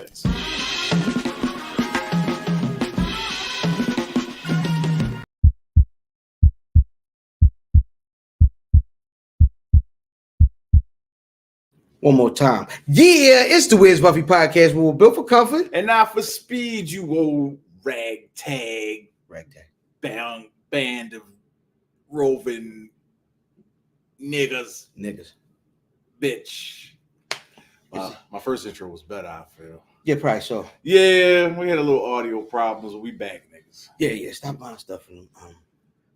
minutes. One more time. Yeah, it's the Wiz Buffy podcast. We were built for comfort. And not for speed, you old ragtag band of roving niggas. Bitch. My first intro was better, I feel. Yeah, probably so. Yeah, we had a little audio problems, but we back, niggas. Yeah. Stop buying stuff from them.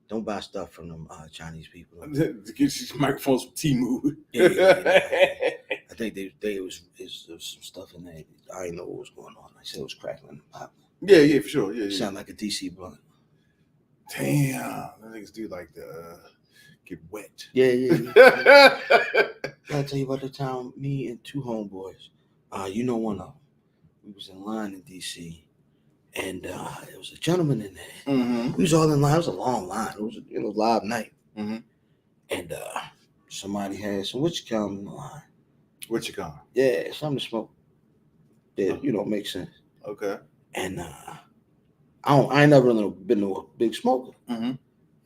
Don't buy stuff from them Chinese people. To get these microphones from Temu. Yeah. I think there was some stuff in there. I didn't know what was going on. I said it was crackling. Yeah, for sure. Yeah. Sound like a DC blunt. Damn, that niggas do like to get wet. Yeah. I'll tell you about the time me and two homeboys. You know one of them. We was in line in DC, and there was a gentleman in there. Mm-hmm. We was all in line. It was a long line. It was a live night. Mm-hmm. And somebody had some Witchcom in the line. Witchcom? Yeah, something to smoke. That makes sense. Okay. And I ain't never really been to a big smoker. Mm-hmm.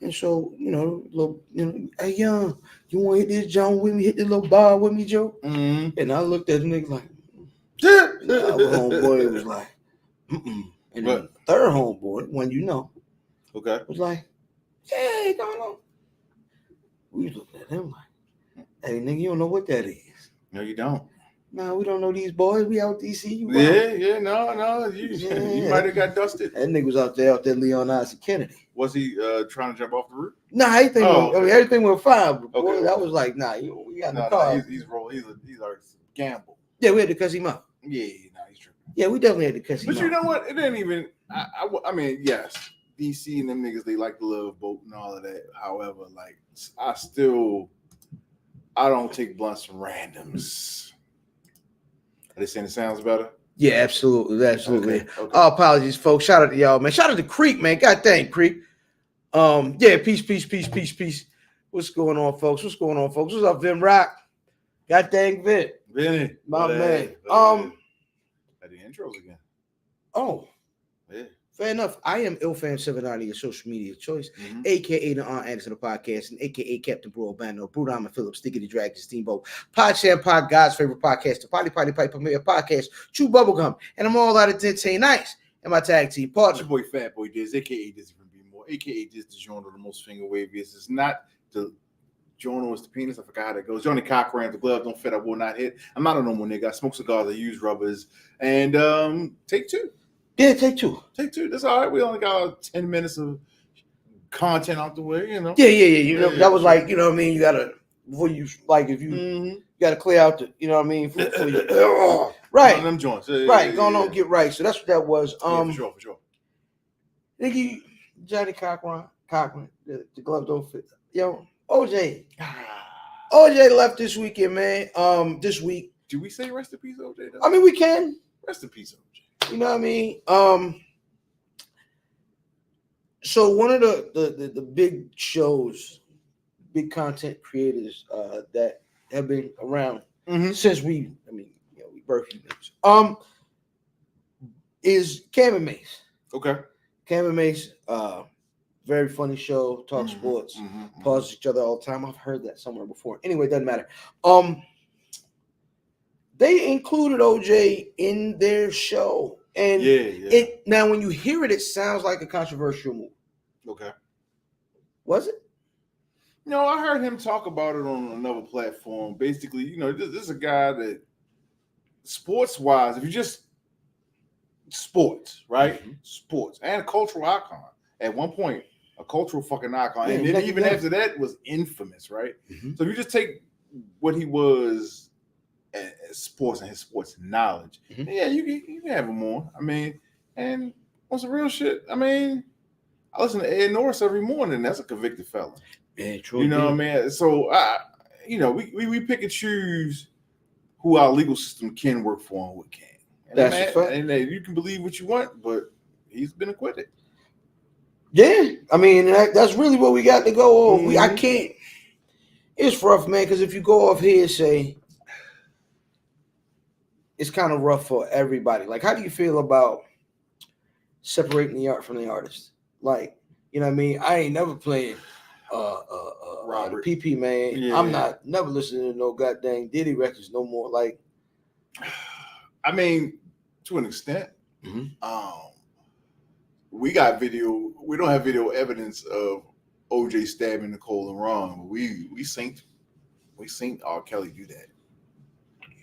And so, hey, young, you want to hit this John with me? Hit this little bar with me, Joe? Mm-hmm. And I looked at the nigga like, and the other homeboy was like, mm-mm. And then the third homeboy, one okay, was like, yeah, going on. We looked at him like, hey, nigga, you don't know what that is. No, you don't. No, we don't know these boys. We out DC. No. You might have got dusted. That nigga was out there Leonidas and Kennedy. Was he trying to jump off the roof? Nah, everything went fine. But okay. Boy, that was like, we got in the car. He's our gamble. Yeah, we had to cuss him out. Yeah, he's tripping. Yeah, we definitely had to cuss him out. But you know what? It didn't even. I mean, yes, DC and them niggas, they like to love boat and all of that. However, like, I don't take blunts from randoms. Are they saying it sounds better? Yeah, absolutely. Okay. Oh, apologies, folks. Shout out to y'all, man. Shout out to Creek, man. God dang, Creek. Yeah, peace. What's going on, folks? What's up, Vin Rock? God dang, Vin. Vinny. My man. At the intros again. Oh. Yeah. Fair enough. I am IlFam790, your social media choice, a.k.a. the Aunt Anderson of the podcast, and a.k.a. Captain Bro Bando, Brew Diamond Phillips, Stickity Dragon, Steamboat, Pod Sham Pod, God's favorite podcast, the Potty Pipe Premier podcast, Chew Bubblegum, and I'm all out of 10 nights, and my tag team partner. It's your boy Fat Boy Diz, a.k.a. Dizzy from B More, a.k.a. Diz DiGiorno, the most finger waviest. It's not the Giorno is the penis. I forgot how that goes. Johnny Cochran, the glove don't fit, I will not hit. I'm not a normal nigga. I smoke cigars, I use rubbers, and take two. Yeah, take two. That's all right. We only got 10 minutes of content out the way, Yeah. That was like, you know what I mean? You gotta before you like if you gotta clear out the, you know what I mean? For you, right. Them joints. Right. Going on, get right. So that's what that was. For sure. Nigga, Johnny Cochran, the glove don't fit. Yo, OJ left this weekend, man. This week. Do we say rest in peace, OJ? Though? I mean, we can. Rest in peace, OJ. You know what I mean? So one of the big shows, big content creators that have been around since we birthed you, is Cam and Mace. Okay. Cam and Mace, very funny show, talk sports, pause each other all the time. I've heard that somewhere before. Anyway, it doesn't matter. They included OJ in their show. And it now when you hear it, it sounds like a controversial move. Okay. Was it? No, I heard him talk about it on another platform. Basically, this is a guy that sports-wise, if you just sports, right? Sports and a cultural icon. At one point, a cultural fucking icon. And then even after that was infamous, right? So if you just take what he was sports and his sports knowledge. Yeah, you can have him on. I mean, and on some real shit, I mean, I listen to Ed Norris every morning. That's a convicted felon. Yeah, true. You know what I mean? So, we pick and choose who our legal system can work for and what can't. And that's a fact. And you can believe what you want, but he's been acquitted. Yeah, I mean, that's really what we got to go on. I can't. It's rough, man, because if you go off here and say, it's kind of rough for everybody. Like, how do you feel about separating the art from the artist? Like, you know what I mean? I ain't never playing Robert PP, man. Yeah. I'm not never listening to no goddamn Diddy records no more. Like, I mean, to an extent. We got video. We don't have video evidence of OJ stabbing Nicole and Ron, but we seen R. Kelly do that.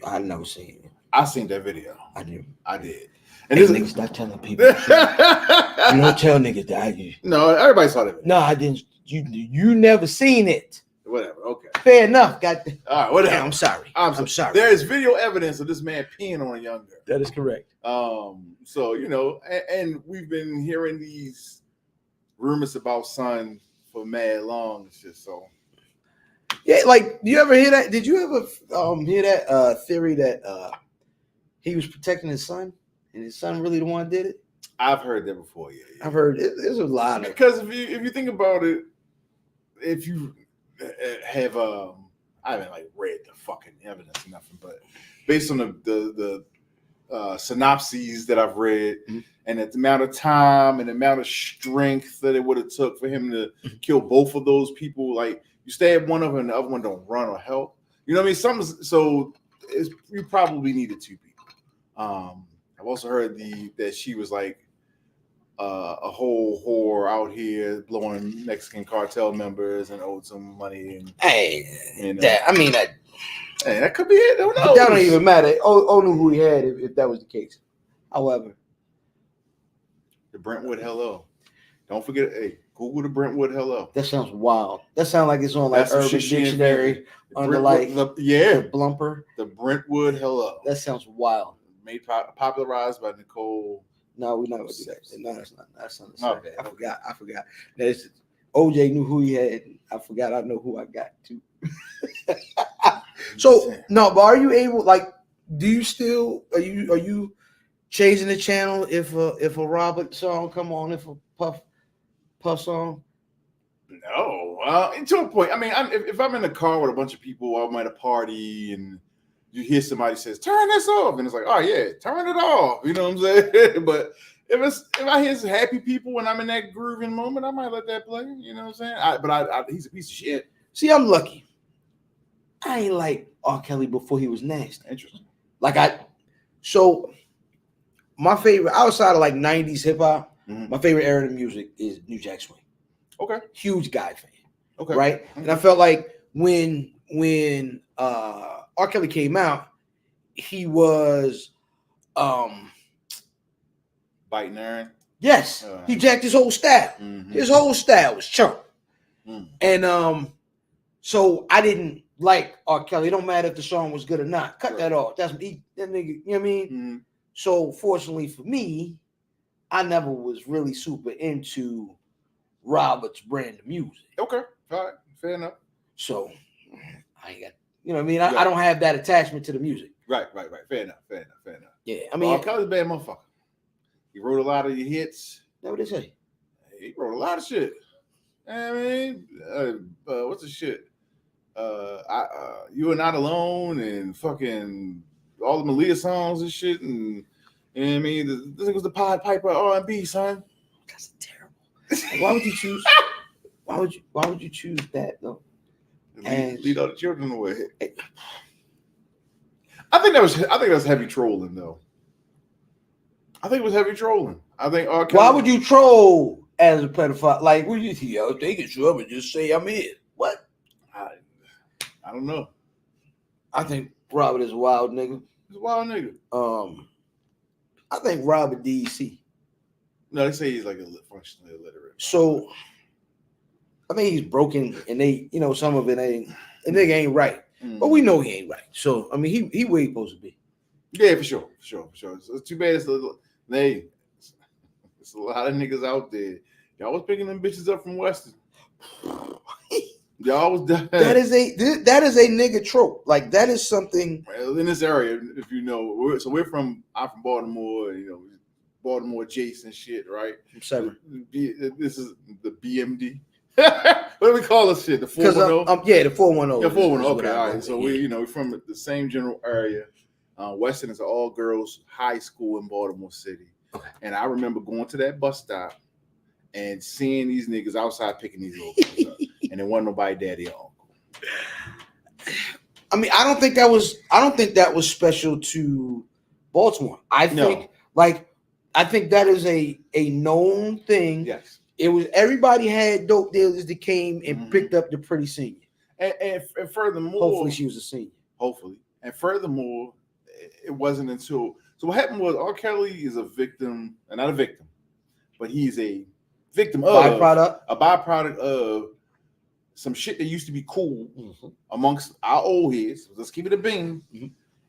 I never seen it. I seen that video. I did. And hey, niggas not telling people. You don't tell niggas that. No, everybody saw that video. No, I didn't. You never seen it. Whatever. Okay. Fair enough. Got the. All right. Whatever. Yeah, I'm sorry. I'm sorry. There is video evidence of this man peeing on a young girl. That is correct. So you know, and we've been hearing these rumors about Son for mad long and shit. So yeah, like, do you ever hear that? Did you ever hear that theory that he was protecting his son and his son really the one did it? I've heard that before. Yeah. I've heard it. There's a lot of because if you think about it, if you have I haven't like read the fucking evidence or nothing, but based on the synopses that I've read and the amount of time and the amount of strength that it would have took for him to kill both of those people, like you stab one of them and the other one don't run or help. You know what I mean? So you probably needed two people. I've also heard that she was like a whole whore out here blowing Mexican cartel members and owed some money. And hey, that could be it. Who knows? That don't even matter. Oh knew who he had if that was the case. However, the Brentwood Hello. Don't forget. Hey, Google the Brentwood Hello. That sounds wild. That sounds like it's on like Urban Dictionary under like the blumper. The Brentwood Hello. That sounds wild. Made popularized by Nicole. No, we're not gonna do that. No, that's not. That's not. Okay. I forgot. That's OJ knew who he had. I forgot. I know who I got too. So no, but are you able? Like, do you still? Are you changing the channel if a Robert song come on? If a Puff song? No, to a point. I mean, if I'm in a car with a bunch of people, I'm at a party and you hear somebody says, "Turn this off," and it's like, "Oh yeah, turn it off." You know what I'm saying? But if I hear some happy people when I'm in that grooving moment, I might let that play. You know what I'm saying? He's a piece of shit. See, I'm lucky. I ain't like R. Kelly before he was nasty. Interesting. So my favorite outside of like 90s hip hop, my favorite era of music is New Jack Swing. Okay. Huge Guy fan. Okay. Right? Okay. And I felt like when R. Kelly came out, he was biting Aaron. Yes. He jacked his whole style. Mm-hmm. His whole style was chunk. And so I didn't like R. Kelly. It don't matter if the song was good or not. Cut that off. That's that nigga, you know what I mean? So fortunately for me, I never was really super into Robert's brand of music. Okay. All right. Fair enough. So I ain't got, you know what I mean? I don't have that attachment to the music. Right. Fair enough. Yeah. I mean, R. Kelly's a bad motherfucker. He wrote a lot of your hits. That's what they say. He wrote a lot of shit. I mean, what's the shit? You Are Not Alone and fucking all the Malia songs and shit. And you know what I mean? This was the Pied Piper R&B, son. That's terrible. Why would you choose? Why would you choose that though? And lead all the children away. I think that was heavy trolling though. I think it was heavy trolling. I think R. Kelly. Why would you troll as a pedophile? Like, what you think? Yo, take it up and just say I'm in. What? I don't know. I think Robert is a wild nigga. He's a wild nigga. I think Robert DC. No, they say he's like functionally illiterate. So I think he's broken, and some of it ain't. The nigga ain't right, but we know he ain't right. So I mean, he where he supposed to be. Yeah, for sure. It's too bad. It's a lot of niggas out there. Y'all was picking them bitches up from Western. Y'all was that is a nigga trope. Like that is something in this area. If you know, I'm from Baltimore. You know, Baltimore adjacent shit, right? From Severn. This is the BMD. What do we call this shit? The 410? Yeah, the 410. Yeah, 410. Okay, all right. So we're from the same general area. Western is an all-girls high school in Baltimore City. Okay. And I remember going to that bus stop and seeing these niggas outside picking these little girls up. And there wasn't nobody daddy or uncle. I mean, I don't think that was special to Baltimore. I think that is a known thing. Yes. It was everybody had dope dealers that came and picked up the pretty senior. And furthermore, hopefully she was a senior. Hopefully. And furthermore, it wasn't until so what happened was R. Kelly is a victim, and not a victim, but he's a victim of a byproduct of some shit that used to be cool amongst our old heads. Let's keep it a bean.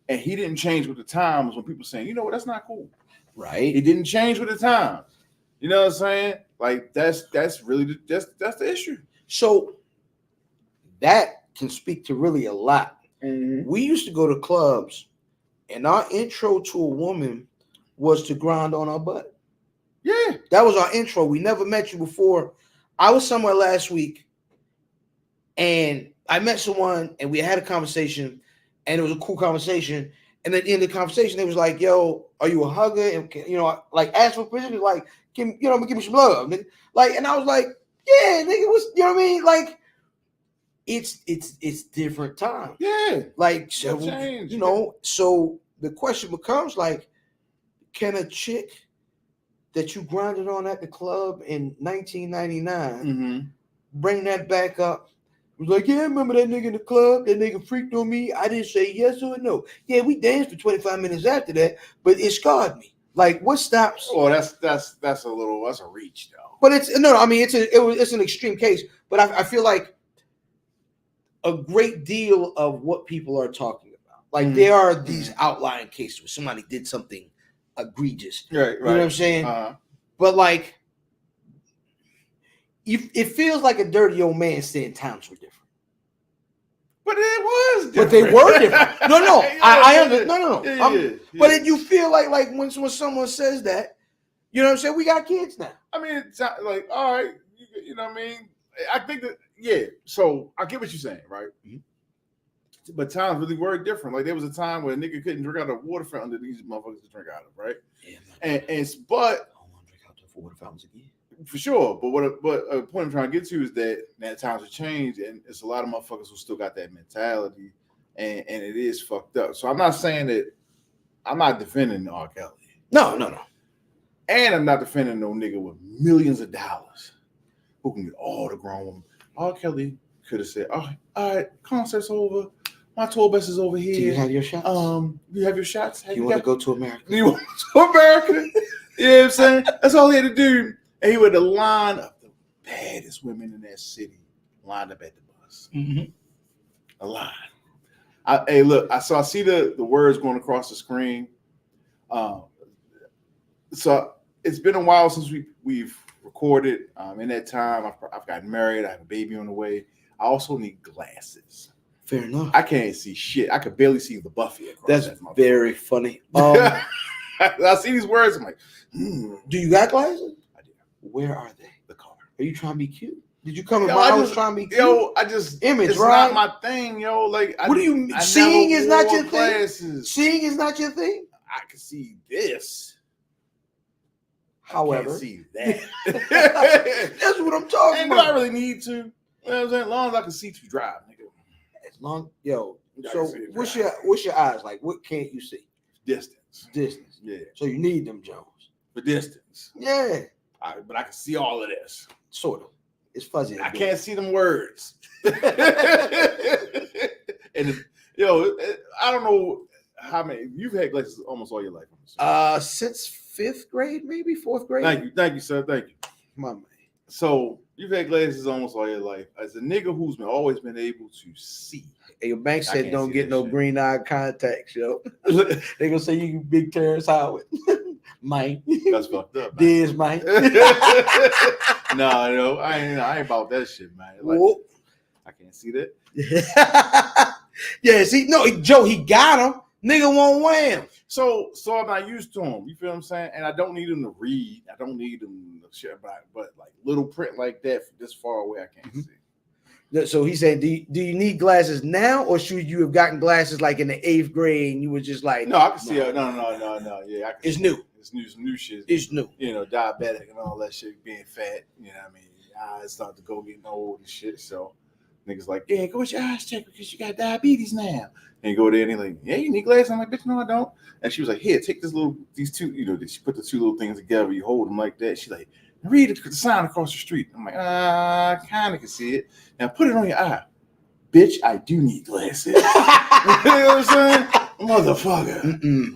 And he didn't change with the times when people saying, you know what, that's not cool. Right. He didn't change with the times. You know what I'm saying? Like that's really that's the issue. So that can speak to really a lot. We used to go to clubs, and our intro to a woman was to grind on our butt. Yeah. That was our intro. We never met you before. I was somewhere last week, and I met someone, and we had a conversation, and it was a cool conversation. And at the end of the conversation, they was like, yo, are you a hugger? And, you know, like, ask for permission, like, give me some love. Nigga. Like, and I was like, yeah, nigga, you know what I mean? Like, it's different time. Yeah. Like, so, you know, so the question becomes, like, can a chick that you grinded on at the club in 1999 bring that back up? It was like, yeah, I remember that nigga in the club, that nigga freaked on me. I didn't say yes or no. Yeah, we danced for 25 minutes after that, but it scarred me. Like, what stops? Oh, that's a reach though. But it's an extreme case. But I feel like a great deal of what people are talking about. Like there are these outlying cases where somebody did something egregious. Right. You know what I'm saying? But like, it feels like a dirty old man saying times were different. But it was different. But they were different. No. I understand. No. Yeah. But you feel like when someone says that, you know what I'm saying? We got kids now. I mean, it's like, all right, you know what I mean? I think that, yeah. So I get what you're saying, right? But times really were different. Like there was a time where a nigga couldn't drink out of water fountain that these motherfuckers to drink out of, right? Yeah. But I don't want to drink out of water fountains again. For sure. But a point I'm trying to get to is that times have changed, and it's a lot of motherfuckers who still got that mentality, and it is fucked up. So I'm not saying that I'm not defending R. Kelly. No. And I'm not defending no nigga with millions of dollars who can get all the grown women. R. Kelly could have said, all right, concert's over. My tour bus is over here. Do you have your shots? You have your shots? You want to go to America? You want to go to America? You know what I'm saying? That's all he had to do. And he would have lined up the baddest women in that city, lined up at the bus. A line. Hey, look, I see the words going across the screen. So it's been a while since we've recorded. In that time, I've gotten married. I have a baby on the way. I also need glasses. Fair enough. I can't see shit. I could barely see the Buffy across. That's very funny. I see these words. I'm like, do you got glasses? I do. Where are they? The car. Are you trying to be cute? Did you come in my house trying to be cute? Yo, I just image, it's right? not my thing, yo. Like, what do you mean? Seeing is not your glasses. thing. Seeing is not your thing. I can see this. However, I can't see that. That's what I'm talking about. Do I really need to? You know what I'm saying? As long as I can see to drive, nigga. As long, yo. So what's your eyes like? What can't you see? Distance. Yeah. So you need them Jones. For distance. Yeah. But I can see all of this. Sort of. It's fuzzy. I can't see them words. And I don't know how many you've had glasses almost all your life. Since 5th grade, maybe 4th grade. Thank you, sir. Thank you. My man. So you've had glasses almost all your life. As a nigga who's always been able to see. Hey, your bank said don't get no green eye contacts, yo. They gonna say you big Terrence Howard. Mike. That's fucked up. This Mike. No, I ain't about that shit, man. Like, I can't see that. Yeah, see, no, Joe, he got him. Nigga won't wear him. So I'm not used to him. You feel what I'm saying? And I don't need him to read. I don't need him to share, but like little print like that this far away, I can't see. So he said, do you need glasses now, or should you have gotten glasses like in the 8th grade and you were just like, no, I can see it. No. Yeah, I can it's see new. It. It's new, some new shit. It's new. You know, diabetic and all that shit, being fat. You know what I mean? Eyes start to go getting old and shit. So niggas like, yeah, go get your eyes checked because you got diabetes now. And you go there and he's like, yeah, you need glasses. I'm like, bitch, no, I don't. And she was like, here, take these two, you know, she put the two little things together. You hold them like that. She's like, read the sign across the street. I'm like, I kind of can see it. Now put it on your eye. Bitch, I do need glasses. You know what I'm saying? Motherfucker.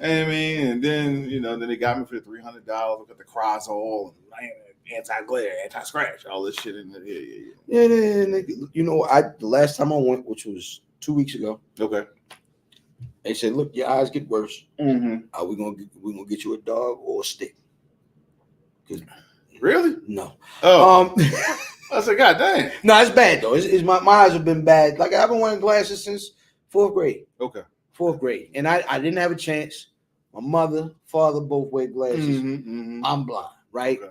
I mean, and then, you know, then they got me for the $300. We got the Crizol and anti-glare, anti-scratch, all this shit in there. Yeah. You know, the last time I went, which was 2 weeks ago. Okay. They said, look, your eyes get worse. Mm-hmm. We're gonna get you a dog or a stick. Really? No. Oh. I said, God damn. No, it's bad though. It's my eyes have been bad. Like I've been wearing glasses since 4th grade. Okay. 4th grade, and I didn't have a chance. My mother, father both wear glasses. I'm blind, right? Okay.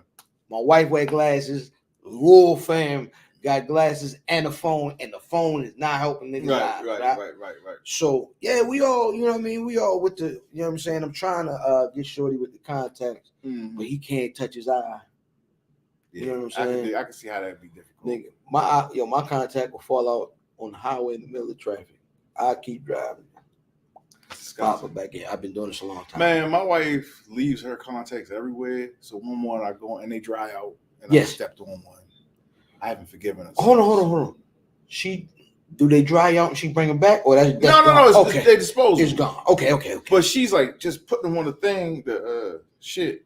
My wife wear glasses. Royal fam got glasses and a phone, and the phone is not helping niggas eyes. Right. So yeah, we all, you know what I mean. We all with the, you know what I'm saying. I'm trying to get Shorty with the contacts, but he can't touch his eye. You know what I'm saying? I can see how that'd be difficult. Nigga, my contact will fall out on the highway in the middle of traffic. I keep driving. Pop it back in. I've been doing this a long time. Man, my wife leaves her contacts everywhere. So one morning I go and they dry out, and I stepped on one. I haven't forgiven her. Hold on. Do they dry out and she bring them back, or that's no? They dispose. It's gone. Okay. But she's like just putting them on the thing, the shit,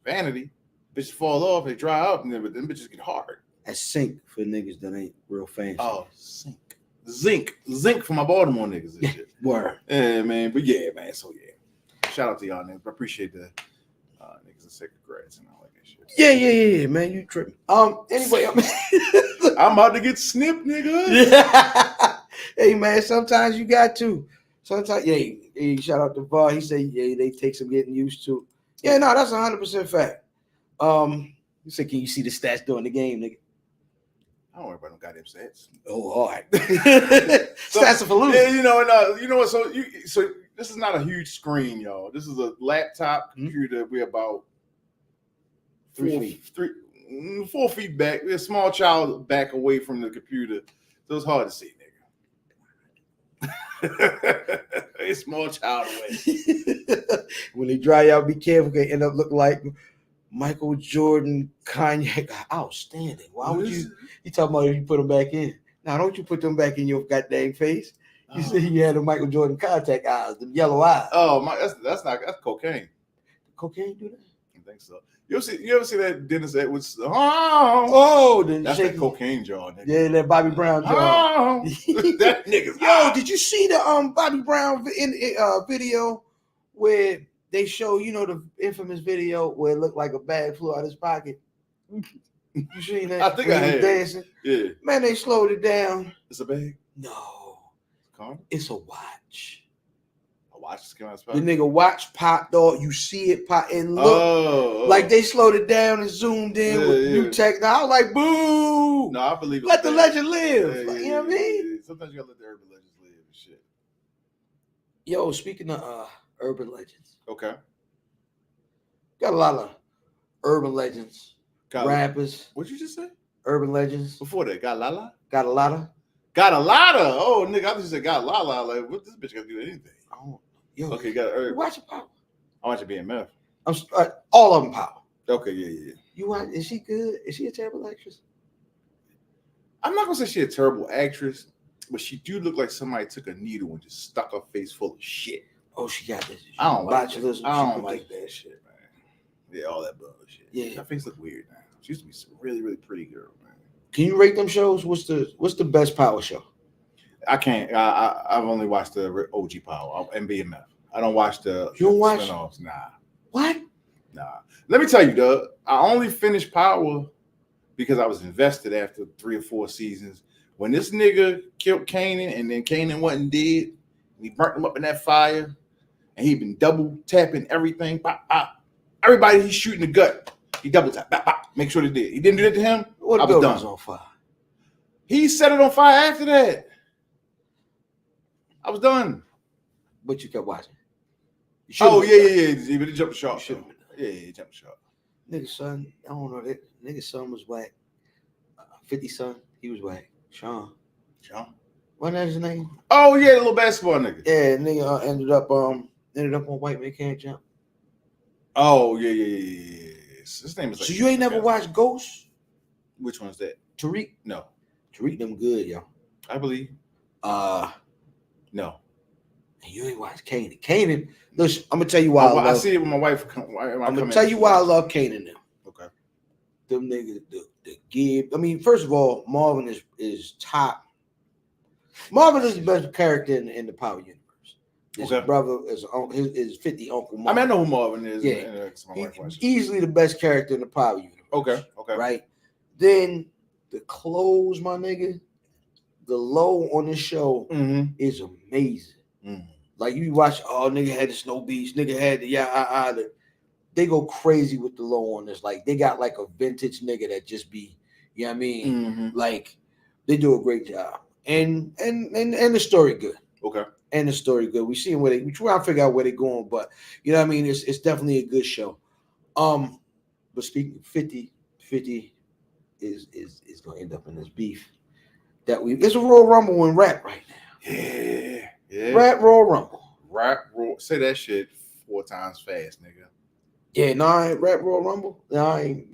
vanity. Bitches fall off, they dry out, and then bitches get hard. That's zinc for niggas that ain't real fancy. Oh, zinc for my Baltimore niggas and shit. Word. Yeah, man. But yeah, man. So yeah, shout out to y'all niggas. I appreciate the niggas in second grades and all that shit. Yeah, man. You tripping? Anyway, I'm about to get snipped, nigga. Yeah. Hey, man. Sometimes you got to. Sometimes, yeah. Shout out to Var. He said, yeah, they take some getting used to. Yeah, no, that's 100% fact. You said, can you see the stats during the game, nigga? I don't worry about no goddamn stats. Oh, all right. Stats are for losing. Yeah, you know what? So this is not a huge screen, y'all. This is a laptop computer. We're about 3 feet. 4 feet back. We're a small child back away from the computer, so it's hard to see, nigga. A small child away. When they dry out, be careful. They end up looking like Michael Jordan, Kanye. Outstanding. Why would you? You talking about if you put them back in? Now, don't you put them back in your goddamn face? You said you had the Michael Jordan contact eyes, the yellow eyes. Oh my, that's cocaine. Cocaine do that? I think so. You ever see that Dennis Edwards? That's that cocaine jaw, nigga. Yeah, that Bobby Brown jaw. That nigga's. Yo, did you see the Bobby Brown video where they show, the infamous video where it looked like a bag flew out his pocket? You seen that? I think I had. Dancing. Yeah. Man, they slowed it down. It's a bag? No. Car? It's a watch. A watch just came out of his The pocket? nigga watch popped off. You see it pop and look. Like they slowed it down and zoomed in with new tech. Now I was like, boo. No, I believe it. Let the legend live. Yeah, you know what I mean? Yeah. Sometimes you gotta let the urban legends live and shit. Yo, speaking of urban legends. Okay. Got a lot of urban legends. Rappers. What'd you just say? Urban legends. Before that, got Lala? Got a lot of. Oh, nigga, I just said got Lala. Like, what this bitch got to do anything? Oh, yo. Okay, got it. Watch it, Power. I watch it BMF. All of them, Power. Okay, yeah. You watch? Is she good? Is she a terrible actress? I'm not gonna say she's a terrible actress, but she do look like somebody took a needle and just stuck her face full of shit. Oh, she got this. I don't like that shit, man. Yeah, all that bullshit. Yeah, her face look weird now. She used to be a really, really pretty girl, man. Can you rate them shows? What's the best Power show? I can't. I've only watched the OG Power and BMF. I don't watch the spinoffs. Nah. What? Nah. Let me tell you, Doug. I only finished Power because I was invested after 3 or 4 seasons. When this nigga killed Kanan and then Kanan wasn't dead, and he burnt him up in that fire, and he been double tapping everything. Bop, bop. Everybody he's shooting the gut, he double tap. Bop, bop. Make sure they did. He didn't do that to him. What, the building was on fire? He set it on fire after that. I was done. But you kept watching. Oh, yeah. But he jumped the shark. Yeah, he jumped the shark. Nigga son, I don't know that. Nigga son was whack. 50 son, he was whack. Sean. Wasn't that his name? Oh yeah, the little basketball nigga. Yeah, nigga ended up on White Man Can't Jump. Oh yeah. His name is. So you ain't never watched Ghost? Which one's that? Tariq? No. Tariq them good, yo. I believe. No. You ain't watched Kanan. Kanan, listen, I'm gonna tell you why. I see it with my wife. I'm gonna tell you why I love Kanan now. Okay. Them niggas, the Gibb. I mean, first of all, Marvin is top. Marvin is the best character in the Power universe. His brother is 50 Uncle Marvin. I mean, I know who Marvin is. Yeah. He's easily the best character in the Power universe. Okay. Right? Then the clothes, my nigga, the low on the show is amazing. Mm-hmm. Like you watch, nigga had the Snow Beach, nigga had the they go crazy with the low on this. Like they got like a vintage nigga that just be, you know what I mean? Mm-hmm. Like they do a great job. And the story good. Okay. And the story good. We see where we try to figure out where they're going, but you know what I mean? It's definitely a good show. But speaking 50 is gonna end up in this beef that it's a Royal Rumble in rap right now. Yeah. Rap Royal Rumble. Say that shit 4 times fast, nigga. Yeah, rap Royal Rumble. I ain't.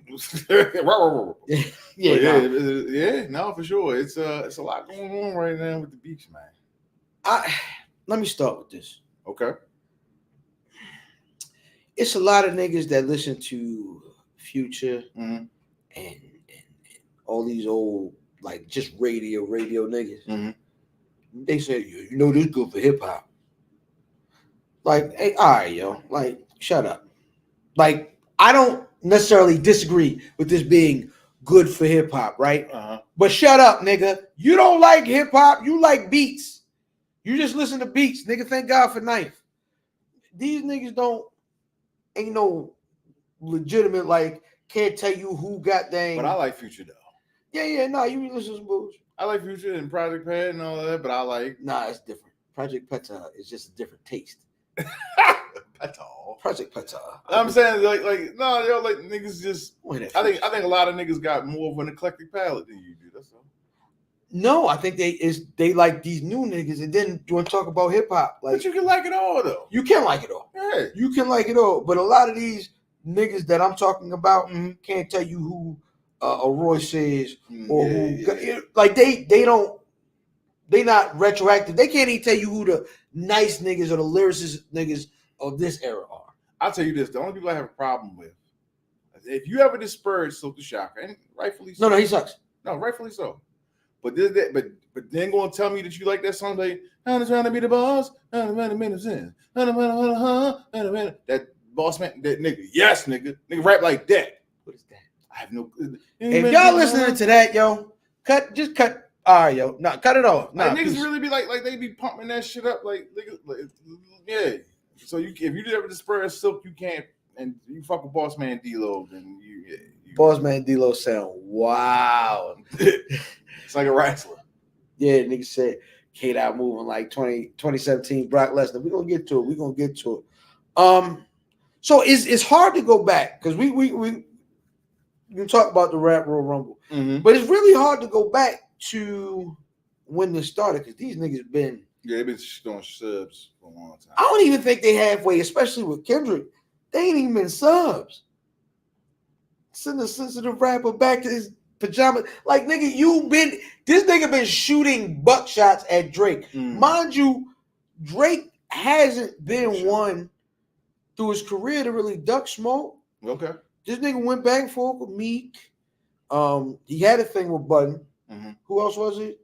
No, for sure. It's a lot going on right now with the beefs, man. Let me start with this. Okay. It's a lot of niggas that listen to Future and all these old like just radio niggas. Mm-hmm. They say, you know, this good for hip hop. Like, hey, all right, yo, like, shut up. Like, I don't necessarily disagree with this being good for hip hop, right? But shut up, nigga. You don't like hip hop. You like beats. You just listen to beats, nigga. Thank God for Knife. These niggas ain't no legitimate, like, can't tell you who got dang. But I like Future, though. Yeah, you listen to some bullshit. I like Future and Project Pat and all that, but I like. Nah, it's different. Project Peta is just a different taste. Project Peta. I'm saying like niggas just. I think a lot of niggas got more of an eclectic palette than you do. That's all. No, I think they like these new niggas, and then you want to talk about hip hop. Like, but you can like it all though. You can like it all. Yeah. You can like it all. But a lot of these niggas that I'm talking about can't tell you who a Royce is or who like they not retroactive. They can't even tell you who the nice niggas or the lyricist niggas of this era are. I'll tell you this: the only people I have a problem with, if you ever disparage Silk the Shocker, and rightfully so. No, he sucks. No, rightfully so. But then going to tell me that you like that song, like I'm just trying to be the boss, that boss man, that nigga, yes, nigga rap like that. What is that? I have no. If y'all listening to that, yo, cut. All right, yo, cut it off. Nah, niggas really be like they be pumping that shit up, like yeah. So if you ever disparage Silk, you can't, and you fuck with Boss Man D-Lo, then you Boss Man D-Lo sound wow. It's like a wrestler. Yeah, nigga said K-Dot moving like 2017 Brock Lesnar. We're gonna get to it. So it's hard to go back because we can talk about the Rap Royal Rumble, but it's really hard to go back to when this started because these niggas been. Yeah, they've been doing subs for a long time. I don't even think they halfway, especially with Kendrick. They ain't even been subs. Send a sensitive rapper back to his pajamas. Like, nigga, this nigga been shooting buckshots at Drake. Mind you, Drake hasn't been one through his career to really duck smoke. Okay. This nigga went back and forth with Meek. He had a thing with Button. Who else was it?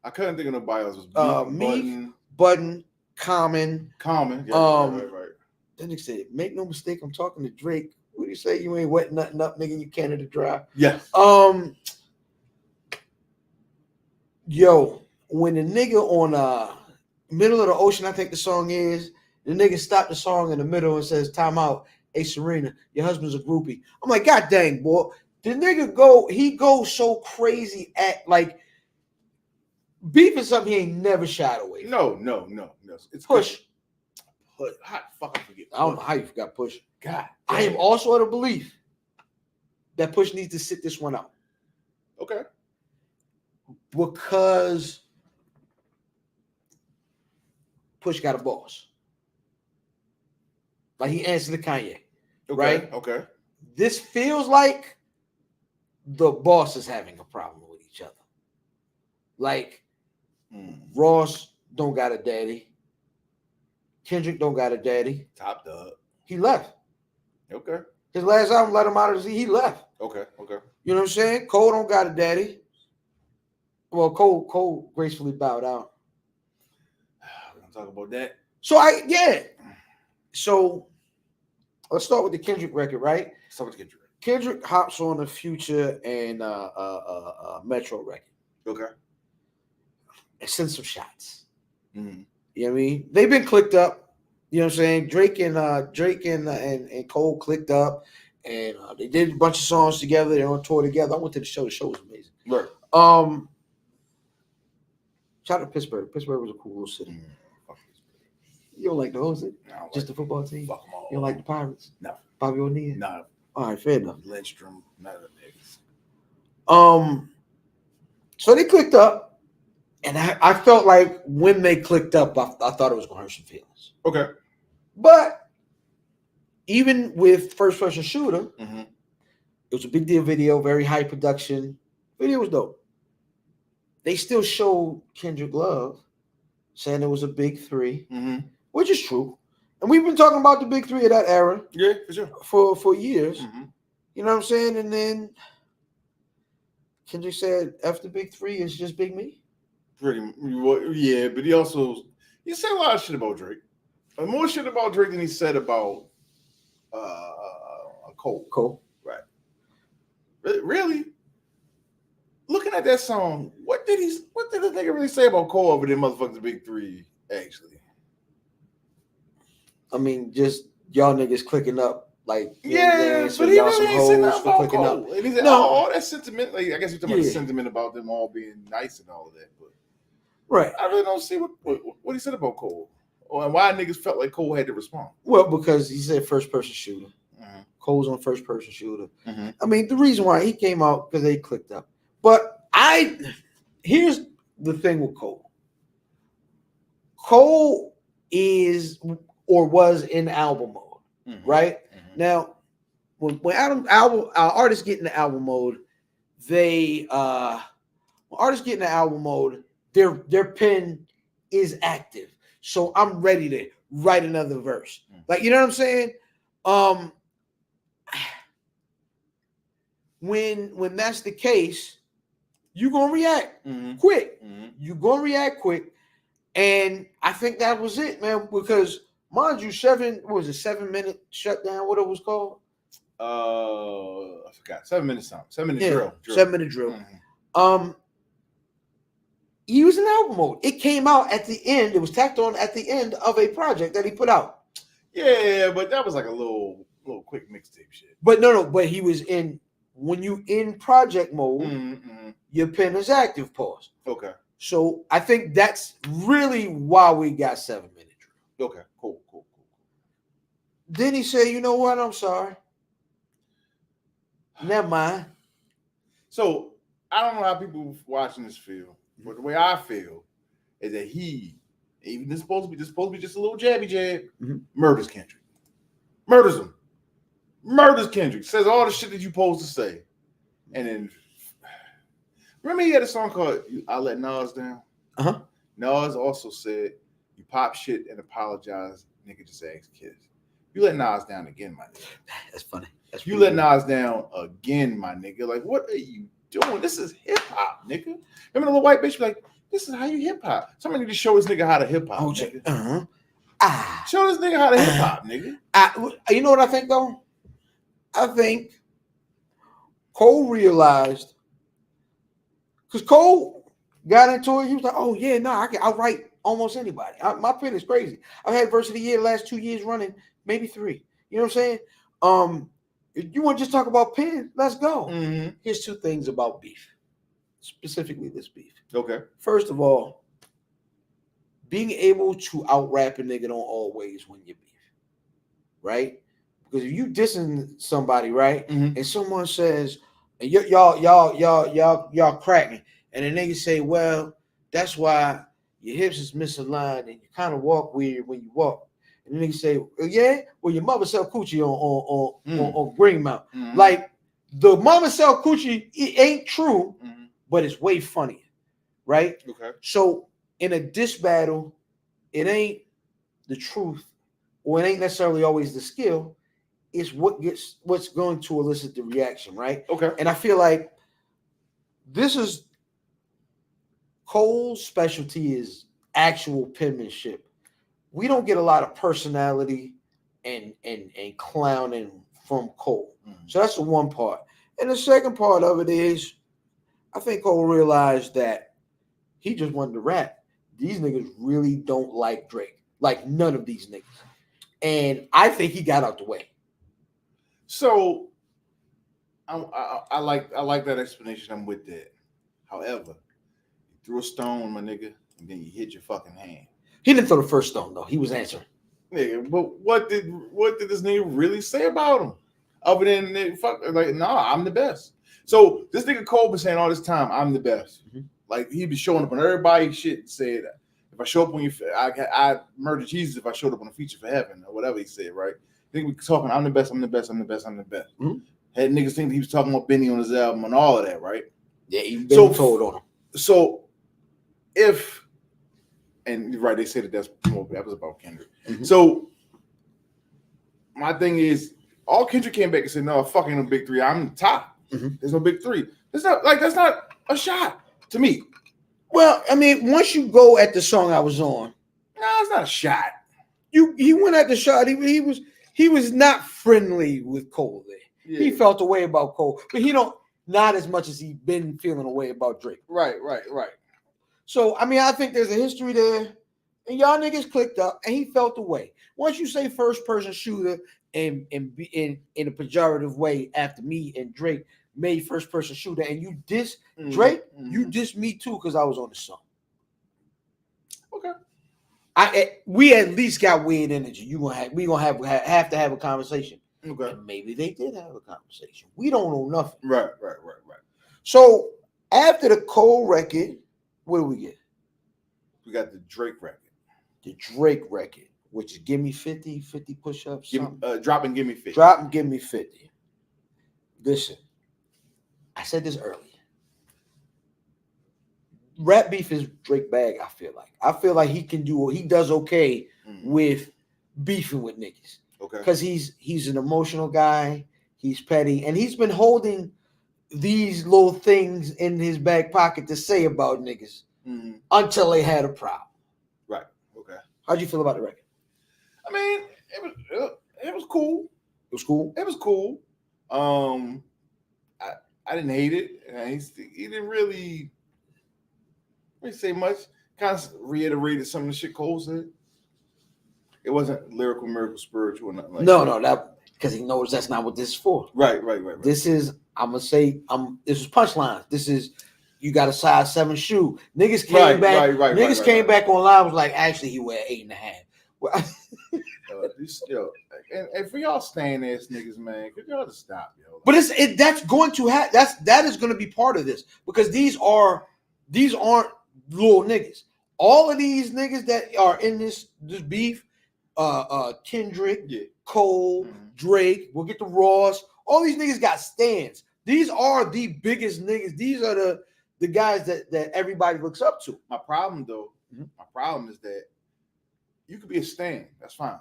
I couldn't think of nobody else. Was Meek, Button, Common. Yeah, right. Then he said, make no mistake, I'm talking to Drake. What do you say? You ain't wet nothing up, nigga. You Canada dry. Yeah. Yo, when the nigga on Middle of the Ocean, I think the song is, the nigga stopped the song in the middle and says, time out. Hey, Serena, your husband's a groupie. I'm like, God dang, boy. The nigga goes so crazy at, like, Beef is something he ain't never shied away from. No. It's Push. How the fuck I forget? I don't know how you forgot Push. God. I am also of the belief that Push needs to sit this one out. Okay. Because Push got a boss. Like he answered to Kanye. Okay. Right? Okay. This feels like the boss is having a problem with each other. Like Ross don't got a daddy. Kendrick don't got a daddy. Top Dog. He left. Okay. His last album let him out of the he left. Okay. You know what I'm saying? Cole don't got a daddy. Well, Cole gracefully bowed out. We're gonna talk about that. So let's start with the Kendrick record, right? Start with Kendrick. Kendrick hops on the Future and Metro record. Okay. And send some shots. Mm-hmm. You know what I mean? They've been clicked up. You know what I'm saying? Drake and Cole clicked up, and they did a bunch of songs together. They're on tour together. I went to the show. The show was amazing. Right. Shout out to Pittsburgh. Pittsburgh was a cool little city. You don't like the whole city? No, just the football team? Fuck them all. You don't like the Pirates? No. Bobby O'Neill? No. All right, fair enough. Lindstrom, none of the niggas. So they clicked up, and I felt like when they clicked up, I thought it was gonna hurt some feelings. Okay. But even with First Person Shooter, mm-hmm. It was a big deal video, very high production. Video was dope. They still showed Kendrick love, saying it was a big three, which is true. And we've been talking about the big three of that era. Yeah, for sure. For years. Mm-hmm. You know what I'm saying? And then Kendrick said, F the big three, it's just Big Me. Pretty, yeah, but he said a lot of shit about Drake. More shit about Drake than he said about Cole. Cole. Right. Really? Looking at that song, what did the nigga really say about Cole over the motherfucking big three, actually? I mean, just y'all niggas clicking up. Like, yeah, so but he y'all really some ain't saying hoes nothing for about clicking Cole. up. And he said, No. all that sentiment, like, I guess you're talking about the sentiment about them all being nice and all of that, but right. I really don't see what he said about Cole. Or why niggas felt like Cole had to respond. Well, because he said first person shooter. Mm-hmm. Cole's on first person shooter. Mm-hmm. I mean, the reason why he came out because they clicked up. But here's the thing with Cole. Cole is or was in album mode, right? Mm-hmm. Now, when artists get in the album mode, when artists get in the album mode, their pen is active. So I'm ready to write another verse. Like, you know what I'm saying? When that's the case, you're gonna react quick. You're gonna react quick. And I think that was it, man, because mind you, 7-minute shutdown, what it was called? I forgot. 7 minutes something. 7 minute drill. 7-minute drill. He was in album mode. It came out at the end. It was tacked on at the end of a project that he put out. Yeah, but that was like a little quick mixtape shit. But no. But he was in. When you in project mode, your pen is active. Pause. Okay. So I think that's really why we got 7-minute drill. Okay. Cool. Then he said, "You know what? I'm sorry. Never mind." So I don't know how people watching this feel. But the way I feel is that he, even this supposed to be just a little jabby jab, murders Kendrick. Murders him. Murders Kendrick. Says all the shit that you supposed to say. And then, remember he had a song called I Let Nas Down? Nas also said, you pop shit and apologize, nigga, just ask kids. You let Nas down again, my nigga. That's funny. You let Nas down again, my nigga. Like, what are you doing? This is hip hop, nigga. Remember the little white bitch be like, this is how you hip hop. Somebody need to show this nigga how to hip hop. Nigga. Show this nigga how to hip hop, nigga. You know what I think though? I think Cole realized because Cole got into it. He was like, "Oh yeah, no, I'll write almost anybody. My pen is crazy. I've had verse of the year the last 2 years running, maybe 3. You know what I'm saying? If you want to just talk about pen, let's go. Here's 2 things about beef. specifically this beef. Okay. First of all, being able to out rap a nigga don't always win your beef, right? Because if you dissing somebody, right, and someone says, and y'all cracking, and the nigga say, well, that's why your hips is misaligned and you kind of walk weird when you walk. And the nigga say, yeah, well, your mother sell coochie on Greenmount. Like, the mama sell coochie, it ain't true, but it's way funnier, right? Okay. So in a diss battle, it ain't the truth, or it ain't necessarily always the skill. It's what's going to elicit the reaction, right? Okay. And I feel like this is Cole's specialty is actual penmanship. We don't get a lot of personality and clowning from Cole. So that's the one part. And the second part of it is, I think Cole realized that he just wanted to rap. These niggas really don't like Drake. Like, none of these niggas. And I think he got out the way. So I like that explanation. I'm with that. However, you threw a stone, my nigga, and then you hit your fucking hand. He didn't throw the first stone though. He was answering. Nigga, but what did this nigga really say about him? Other than I'm the best. So this nigga Cole been saying all this time, I'm the best. Like, he be showing up on everybody's shit and said, if I show up on I murder Jesus if I showed up on a feature for heaven or whatever he said, right? I think we talking, I'm the best, I'm the best, I'm the best, I'm the best. Had niggas think he was talking about Benny on his album and all of that, right? Yeah, he been told on him. So and right, they said that was about Kendrick. So my thing is, all Kendrick came back and said, no, fucking no big three. I'm the top. There's no big three. That's not a shot to me. Well, I mean, once you go at the song I was on, no, it's not a shot. He went at the shot. He was not friendly with Cole there. Yeah. He felt a way about Cole, but not as much as he been feeling a way about Drake. Right. So I mean, I think there's a history there, and y'all niggas clicked up, and he felt the way. Once you say first person shooter and be in a pejorative way after me and Drake made first person shooter, and you diss Drake, you diss me too because I was on the song. Okay. We at least got weird energy. We gonna have to have a conversation. Okay. And maybe they did have a conversation. We don't know nothing. Right. So after the Cole record, what do we get? We got the Drake record. The Drake record, which is Give Me 50 push-ups. Drop and Give Me 50. Drop and Give Me 50. Listen, I said this earlier. Rap beef is Drake bag, I feel like he does okay with beefing with niggas. Okay. Because he's an emotional guy, he's petty, and he's been holding these little things in his back pocket to say about niggas until they had a problem. Right. Okay. How'd you feel about the record? I mean, it was cool. It was cool. It was cool. I didn't hate it. He didn't really say much. Kind of reiterated some of the shit Cole said. It wasn't lyrical, miracle, spiritual, or nothing like that. No, that because he knows that's not what this is for. Right. This is, I'm gonna say, this is punchlines. This is, you got a size 7 shoe. Niggas came back. Niggas came back online, was like, actually, he wear 8.5. And for y'all staying ass niggas, man, could y'all just stop, yo? But that's going to that is going to be part of this, because these aren't little niggas. All of these niggas that are in this beef, Kendrick, Cole, Drake, we'll get to Ross. All these niggas got stands. These are the biggest niggas. These are the guys that everybody looks up to. My problem is that you could be a stand. That's fine.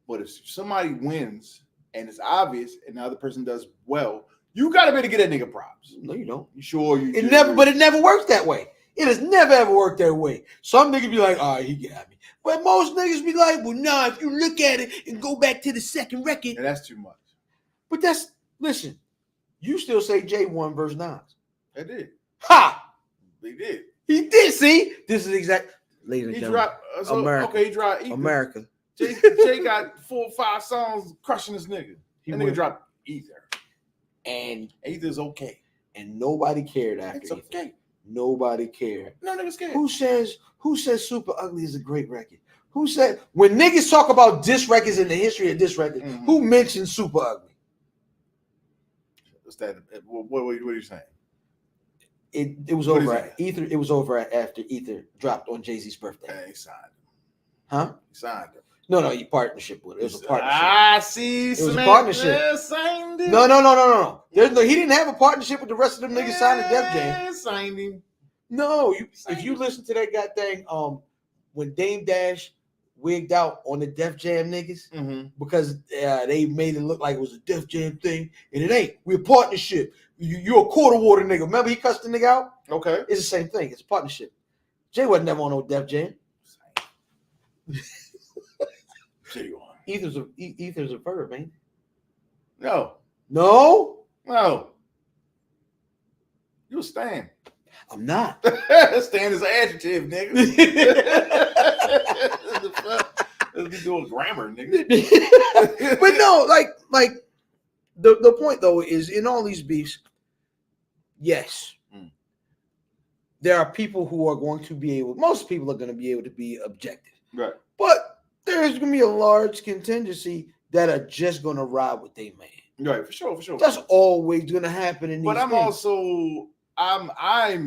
But if somebody wins and it's obvious and the other person does well, you got to be able to get that nigga props. No, you don't. You sure you do? But it never works that way. It has never ever worked that way. Some niggas be like, all right, he got me. But most niggas be like, well, nah, if you look at it and go back to the second record. And that's too much. But listen, you still say Jay won verse 9. They did. Ha! They did. He did, see? This is exact. Ladies and gentlemen. America. Okay, he dropped Ether. America. Jay got 4 or 5 songs crushing this nigga. Nigga dropped Ether. And Ether's okay. And nobody cared after It's okay. Nobody cared. No niggas care. Who says Super Ugly is a great record? Who said when niggas talk about diss records in the history of diss records, who mentioned Super Ugly? What's that? What are you saying? It was over at Ether. It was over after Ether dropped on Jay-Z's birthday. Yeah, he signed him. Huh? He signed him. No, he partnership with it. It was a partnership. See. It was a partnership. No. He didn't have a partnership with the rest of them niggas signed to Def Jam. Signed him. No, if you listen to that goddamn when Dame Dash wigged out on the Def Jam niggas because they made it look like it was a Def Jam thing, and it ain't. We're a partnership. You're a quarter water nigga. Remember he cussed the nigga out? Okay. It's the same thing. It's a partnership. Jay wasn't never on no Def Jam. Ether's a verb, ain't it? No. You a Stan. I'm not. Stan is an adjective, nigga. Let's be doing grammar, nigga. But no, like the point though is in all these beefs, yes, there are people who are going to be able. Most people are going to be able to be objective, right? But there's going to be a large contingency that are just going to ride with they man. Right, for sure. That's always going to happen in these. But I'm things. also, I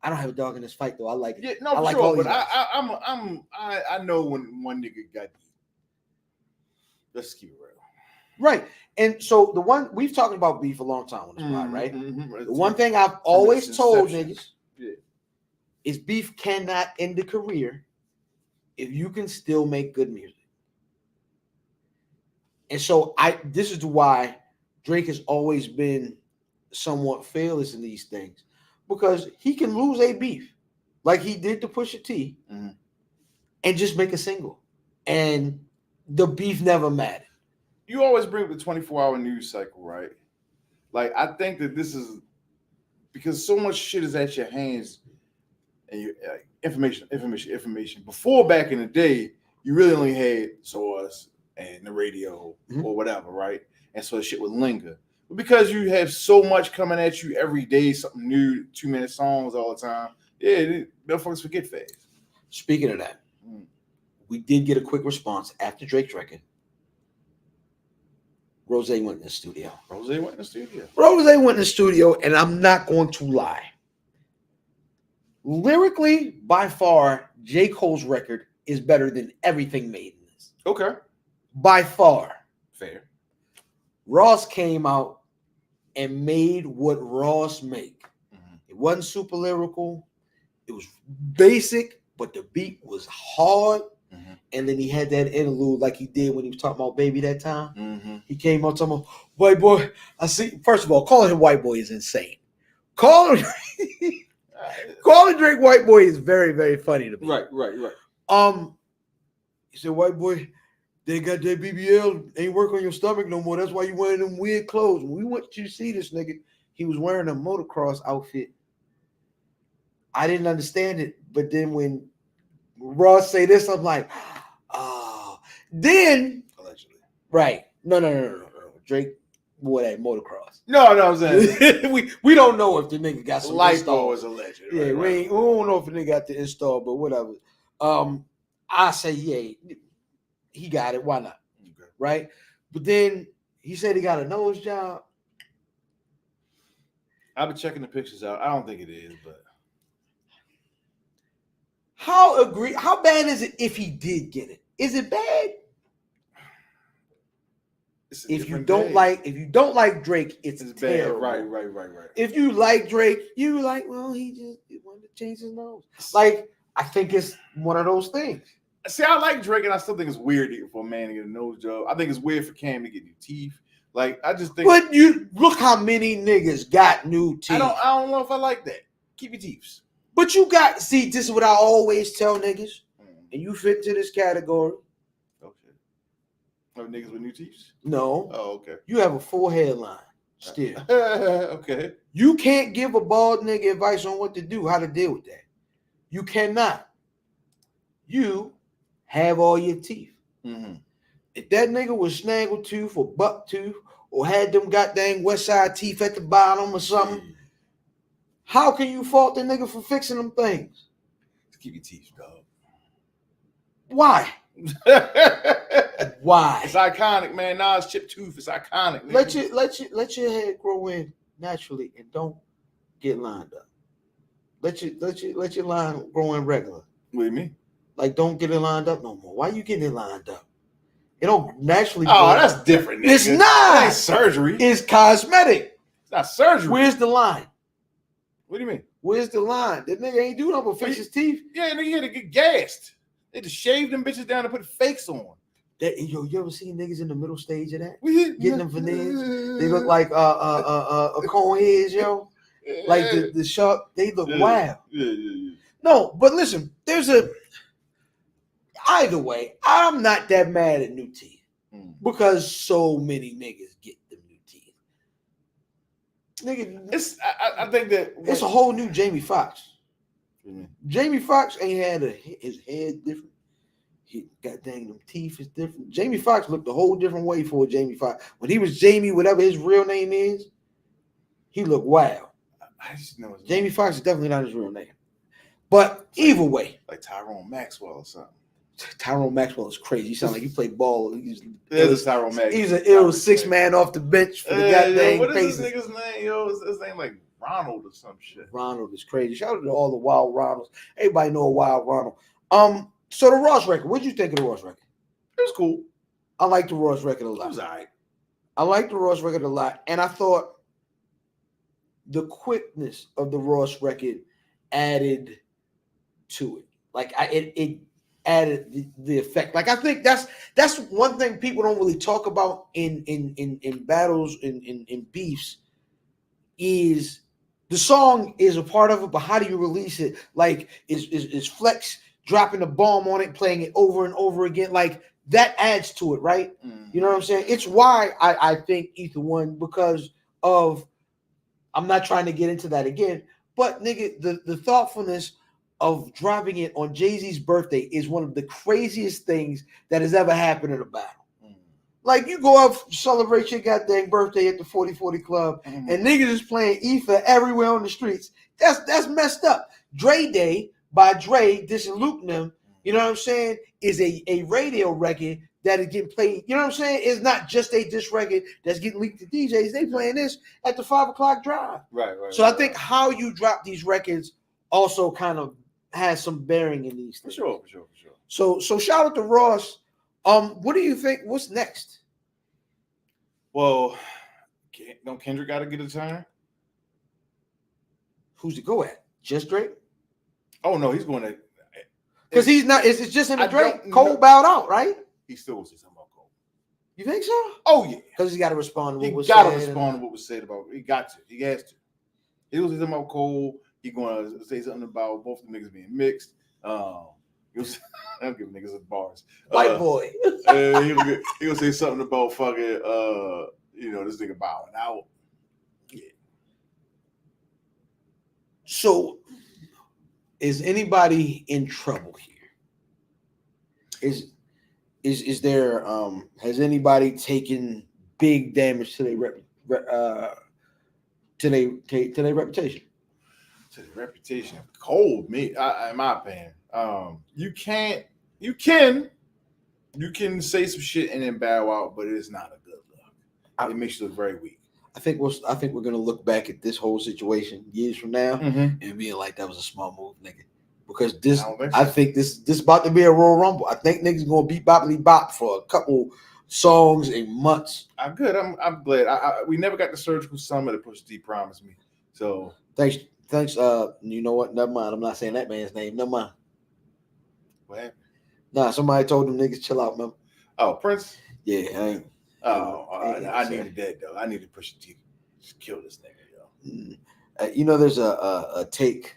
don't have a dog in this fight though. I like it. Yeah, no, I like sure. all But guys. I know when one nigga got beat. Let's keep it real. Right. And so the one we've talked about beef a long time on this pod, right? The one thing I've always told niggas is beef cannot end a career if you can still make good music. And so this is why Drake has always been somewhat fearless in these things, because he can lose a beef like he did to Pusha T and just make a single, and the beef never mattered. You always bring up the 24-hour news cycle, right? Like, I think that this is because so much shit is at your hands and you information. Before, back in the day, you really only had Source and the radio or whatever, right? And so the shit would linger. But because you have so much coming at you every day, something new, 2-minute songs all the time, motherfuckers forget fast. Speaking of that, we did get a quick response after Drake's record. Rose went in the studio. And I'm not going to lie. Lyrically, by far, J. Cole's record is better than everything made in this. Okay. By far. Fair. Ross came out and made what Ross make. It wasn't super lyrical. It was basic, but the beat was hard. And then he had that interlude like he did when he was talking about Baby that time. He came out talking about, white boy, I see. First of all, calling him white boy is insane. Calling Drake white boy is very, very funny to me. Right. He said, white boy, they got that BBL, ain't work on your stomach no more. That's why you wearing them weird clothes. When we went to see this nigga, he was wearing a motocross outfit. I didn't understand it, but then when Ross say this, I'm like, oh. Then allegedly, right? No. Drake wore that motocross. No, I'm saying we don't know if the nigga got some install. Was alleged. Yeah, we don't know if the nigga got the install, but whatever. I say he got it. Why not? Okay. Right? But then he said he got a nose job. I've been checking the pictures out. I don't think it is, but. How bad is it if he did get it? Is it bad? If you don't like Drake, it's terrible. Bad. Right. If you like Drake, you like, well, he wanted to change his nose. Like, I think it's one of those things. See, I like Drake, and I still think it's weird for a man to get a nose job. I think it's weird for Cam to get new teeth. Like, I just think. But you look how many niggas got new teeth. I don't know if I like that. Keep your teeth. But you this is what I always tell niggas, and you fit into this category. Okay. Oh, niggas with new teeth? No. Oh, okay. You have a full hairline still. Okay. You can't give a bald nigga advice on what to do, how to deal with that. You cannot. You have all your teeth. If that nigga was snaggletooth or buck tooth or had them goddamn West Side teeth at the bottom or something, How can you fault the nigga for fixing them things? Keep your teeth, dog. Why? Why? It's iconic, man. Nas chipped tooth. It's iconic. Nigga. Let your head grow in naturally and don't get lined up. Let your line grow in regular. What do you mean? Like, don't get it lined up no more. Why you getting it lined up? It don't naturally. Oh, that's different. Nigga. It's not. That ain't surgery. It's cosmetic. It's not surgery. Where's the line? What do you mean? Where's the line? That nigga ain't doing nothing but fix his teeth. Yeah, nigga had to get gassed. They just shaved them bitches down and put fakes on. You ever seen niggas in the middle stage of that? Getting them veneers. They look like a cone heads, yo. Like the shark. They look wild. Yeah. No, but listen, either way, I'm not that mad at new teeth because so many niggas get them new teeth. Nigga, I think that it's a whole new Jamie Foxx. Mm-hmm. Jamie Foxx ain't had his head different. He got dang them teeth is different. Jamie Foxx looked a whole different way for Jamie Foxx. When he was Jamie, whatever his real name is, he looked wild. I just know Jamie Foxx is definitely not his real name. But either way, like Tyrone Maxwell or something. Tyrone Maxwell is crazy. He sounds like he played ball. He's Tyrone Maxwell. He's an ill 6-man off the bench for the goddamn. What is this nigga's name? Yo, his name like Ronald or some shit. Ronald is crazy. Shout out to all the Wild Ronalds. Everybody know a Wild Ronald. So the Ross record. What'd you think of the Ross record? It was cool. I like the Ross record a lot. It was alright. I like the Ross record a lot, and I thought the quickness of the Ross record added to it. Like it added the effect. Like I think that's one thing people don't really talk about in battles in beefs is the song is a part of it, but how do you release it? Like is Flex dropping a bomb on it, playing it over and over again? Like that adds to it, right? You know what I'm saying? It's why I think Ether won because of. I'm not trying to get into that again, but nigga, the thoughtfulness of dropping it on Jay-Z's birthday is one of the craziest things that has ever happened in a battle. Like you go out celebrate your goddamn birthday at the 4040 Club, and niggas is playing Ether everywhere on the streets. That's messed up. Dre Day by Dre, dissing Luke and them, you know what I'm saying, is a radio record that is getting played. You know what I'm saying? It's not just a diss record that's getting leaked to DJs. They playing this at the 5 o'clock drive. Right. So I think how you drop these records also kind of has some bearing in these things. For sure. So shout out to Ross. What do you think? What's next? Well, don't Kendrick got to get a turn? Who's to go at? Just Drake? Oh no, he's going to. Because he's not. It's just him and Drake. Cole bowed out, right? He still will say something about Cole. You think so? Oh yeah. Because he's got to respond to what was said. He got to respond to what was said about. He got to. He has to. He will say something about Cole. He going to say something about both the niggas being mixed. I'll give niggas his bars. White boy. He'll say something about fucking this nigga bowing out. Yeah. So, is anybody in trouble here? Is there has anybody taken big damage to their reputation? To the reputation, cold me. In my opinion, you can say some shit and then bow out, but it is not a good look. It makes you look very weak. I think we're gonna look back at this whole situation years from now and being like that was a small move, nigga. Because I think this about to be a Royal Rumble. I think niggas gonna beat boppity bop for a couple songs and months. I'm good. I'm glad. We never got the surgical summer that Pusha T promised me. So thanks. You know what? Never mind. I'm not saying that man's name. Never mind. What happened? Nah, somebody told them niggas chill out, man. Oh, Prince? Yeah, I ain't. I needed that though. I needed Pusha T to kill this nigga, yo. There's a take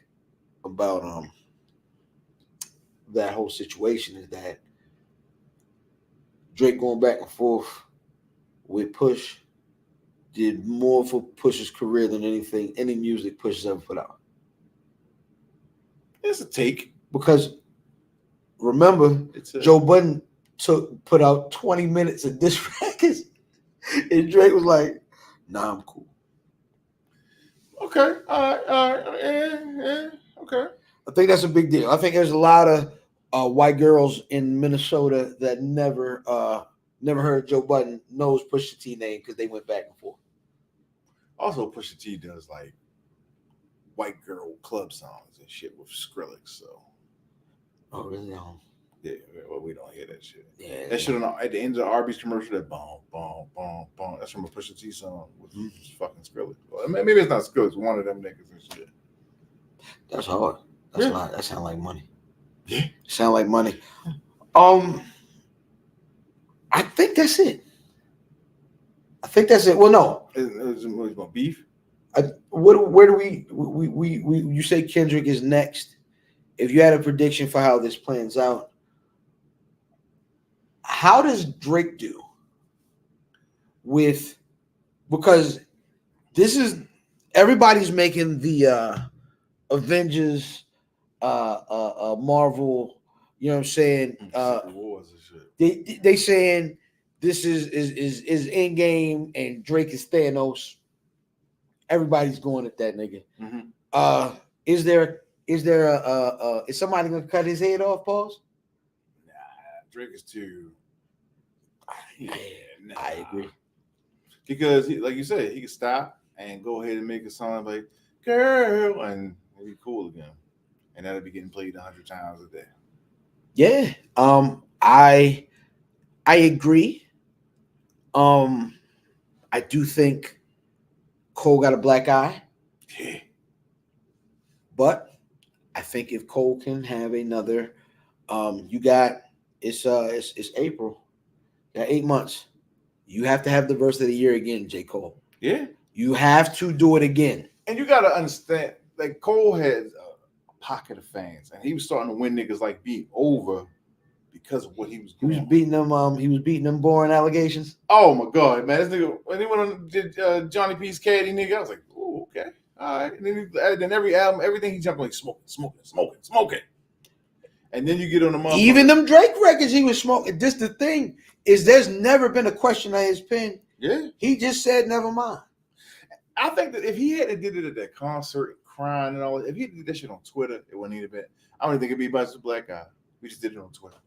about that whole situation is that Drake going back and forth with Push did more for Push's career than any music Push has ever put out. It's a take. Because remember, Joe Budden put out 20 minutes of diss records, and Drake was like, "Nah, I'm cool." Okay. All right. Yeah. Okay. I think that's a big deal. I think there's a lot of white girls in Minnesota that never heard Joe Budden knows Pusha T name because they went back and forth. Also, Pusha T does like white girl club songs and shit with Skrillex. So. Oh really? Yeah. Well, we don't hear that shit. Yeah. That shit at the end of the Arby's commercial. That boom, boom, boom, boom. That's from a Pusha T song with fucking Skrillex. Well, maybe it's not Skrillex. One of them niggas and shit. That's hard. That's a lot. That sound like money. Yeah. Sound like money. I think that's it. Well, no. It's about beef. Where do we you say Kendrick is next? If you had a prediction for how this plans out, how does Drake do because this is everybody's making the Avengers Marvel, you know what I'm saying? Wars and shit. They saying this is Endgame and Drake is Thanos. Everybody's going at that nigga. Mm-hmm. Is somebody gonna cut his head off, pause? Nah, Drake is too. I agree. Because like you said, he could stop and go ahead and make a song like "Girl" and it'd be cool again, and that'll be getting played 100 times a day. Yeah. I agree. I do think Cole got a black eye. Yeah. But I think if Cole can have another, it's April. You got 8 months. You have to have the verse of the year again, J. Cole. Yeah. You have to do it again. And you gotta understand, like Cole had a pocket of fans, and he was starting to win niggas like beat over because of what he was doing. He was beating them boring allegations. Oh my god, man! This nigga when he went on did Johnny P's Caddy nigga, I was like, oh okay, all right. And then every album, everything he jumped like smoking. And then you get on the motherfucker. Even them Drake records he was smoking. This the thing is, there's never been a question on his pen. Yeah, he just said never mind. I think that if he had did it at that concert and crying and all, if he did that shit on Twitter, it wouldn't even been. I don't even think it'd be about just a black guy. We just did it on Twitter.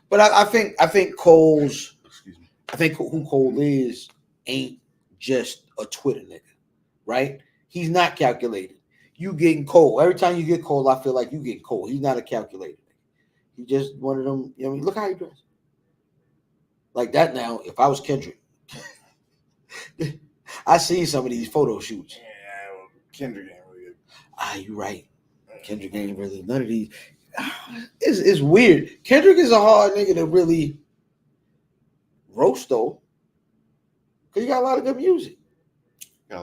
But I think Cole's. Excuse me. I think who Cole is ain't just a Twitter nigga, right? He's not calculated. You getting Cole. Every time you get Cole, I feel like you getting Cole. He's not a calculated nigga. He just one of them, you know, look how he dressed. Like that now, if I was Kendrick, I see some of these photo shoots. Yeah, well, Kendrick ain't really. You right. Kendrick ain't really none of these. It's weird. Kendrick is a hard nigga to really roast though, because you got a lot of good music. You